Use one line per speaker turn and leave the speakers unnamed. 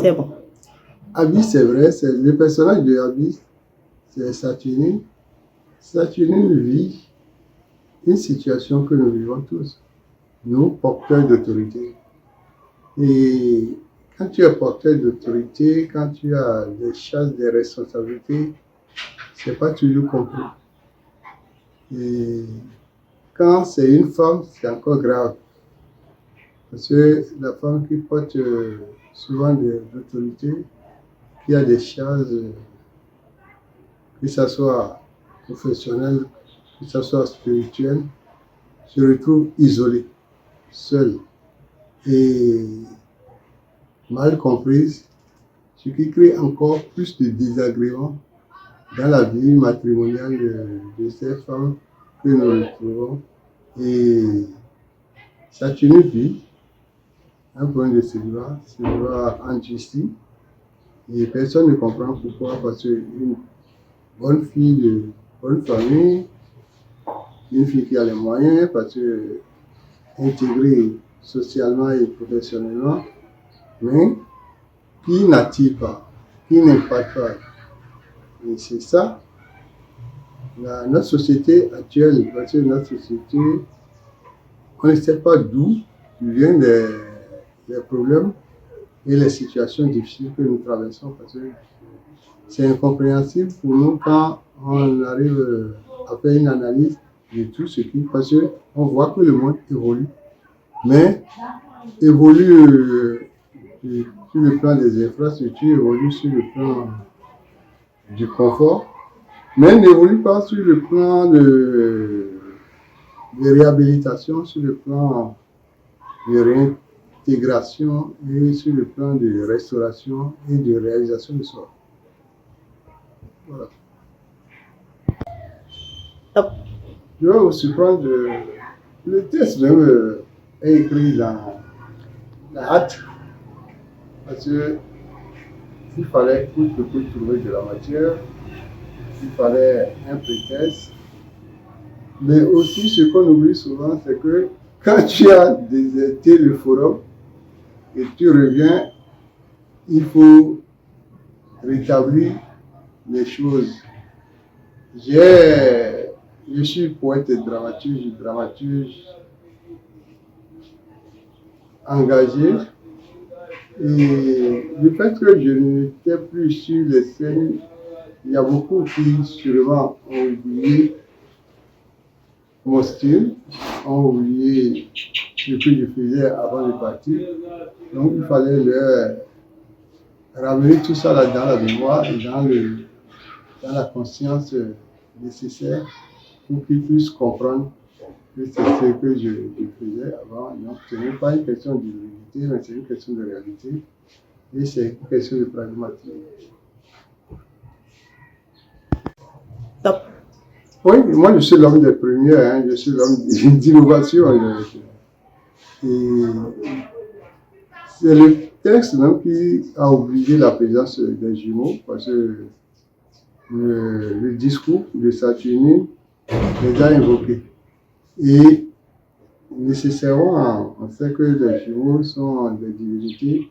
C'est bon.
Abi, c'est vrai, c'est le personnage de Abi, c'est Saturnine. Saturnine vit une situation que nous vivons tous, nous, porteurs d'autorité. Et quand tu es porteur d'autorité, quand tu as des charges, des responsabilités, c'est pas toujours compris. Et quand c'est une femme, c'est encore grave. Parce que la femme qui porte souvent de l'autorité, qui a des charges, que ce soit professionnelles, que ce soit spirituelles, se retrouve isolée, seule et mal comprise, ce qui crée encore plus de désagréments dans la vie matrimoniale de ces femmes que nous retrouvons. Et ça vit un point de célibat en justice. Et personne ne comprend pourquoi, parce qu'une bonne fille de bonne famille, une fille qui a les moyens, parce que intégrée socialement et professionnellement, mais qui n'attire pas, qui n'impacte pas. Et c'est ça, notre société actuelle, parce que notre société, on ne sait pas d'où viennent les problèmes et les situations difficiles que nous traversons, parce que c'est incompréhensible pour nous quand on arrive à faire une analyse de tout ce qui, parce qu'on voit que le monde évolue, mais évolue sur le plan des infrastructures, évolue sur le plan du confort, mais n'évolue pas sur le plan de réhabilitation, sur le plan de réintégration et sur le plan de restauration et de réalisation de soi. Voilà.
Top.
Je vais vous surprendre, le texte même est écrit dans la hâte, parce qu'il fallait coûte que coûte trouver de la matière, il fallait un prétexte, mais aussi ce qu'on oublie souvent, c'est que quand tu as déserté le forum et tu reviens, il faut rétablir les choses. Je suis poète et dramaturge engagé, et le fait que je n'étais plus sur les scènes, il y a beaucoup qui sûrement ont oublié mon style, ont oublié ce que je faisais avant de partir. Donc il fallait leur ramener tout ça là dans la mémoire et dans la conscience nécessaire pour qu'ils puissent comprendre que c'est ce que je faisais avant. Donc ce n'est pas une question d'humilité, mais c'est une question de réalité et c'est une question de pragmatisme.
Top.
Oui, moi je suis l'homme des premières, hein, je suis l'homme d'innovation. Et c'est le texte même qui a obligé la présence des jumeaux, parce que le discours de Saturnine les a invoqués. Et nécessairement, on sait que les jumeaux sont des divinités